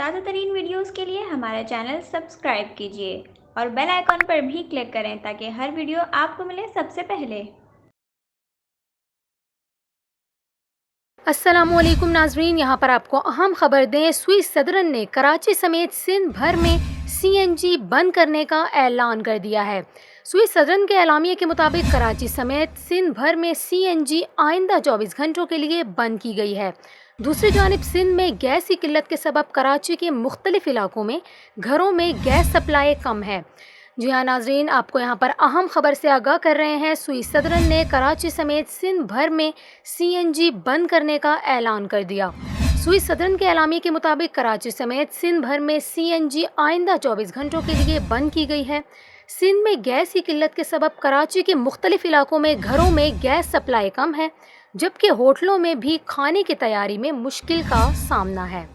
تازہ ترین ویڈیوز کے لیے ہمارا چینل سبسکرائب کیجیے اور بیل آئیکن پر بھی کلک کریں تاکہ ہر ویڈیو آپ کو ملے سب سے پہلے۔ السلام علیکم ناظرین، یہاں پر آپ کو اہم خبر دیں۔ سوئس صدر نے کراچی سمیت سندھ بھر میں سی این جی بند کرنے کا اعلان کر دیا ہے۔ سوئس صدر کے اعلامیے کے مطابق کراچی سمیت سندھ بھر میں سی این جی آئندہ 24 گھنٹوں کے لیے بند کی گئی ہے۔ دوسری جانب سندھ میں گیس کی قلت کے سبب کراچی کے مختلف علاقوں میں گھروں میں گیس سپلائی کم ہے۔ جی ہاں ناظرین، آپ کو یہاں پر اہم خبر سے آگاہ کر رہے ہیں۔ سوئس صدر نے کراچی سمیت سندھ بھر میں سی این جی بند کرنے کا اعلان کر دیا۔ سوئس صدر کے اعلامیے کے مطابق کراچی سمیت سندھ بھر میں سی این جی آئندہ 24 گھنٹوں کے لیے بند کی گئی ہے۔ سندھ میں گیس کی قلت کے سبب کراچی کے مختلف علاقوں میں گھروں میں گیس سپلائی کم ہے، جبکہ ہوٹلوں میں بھی کھانے کی تیاری میں مشکل کا سامنا ہے۔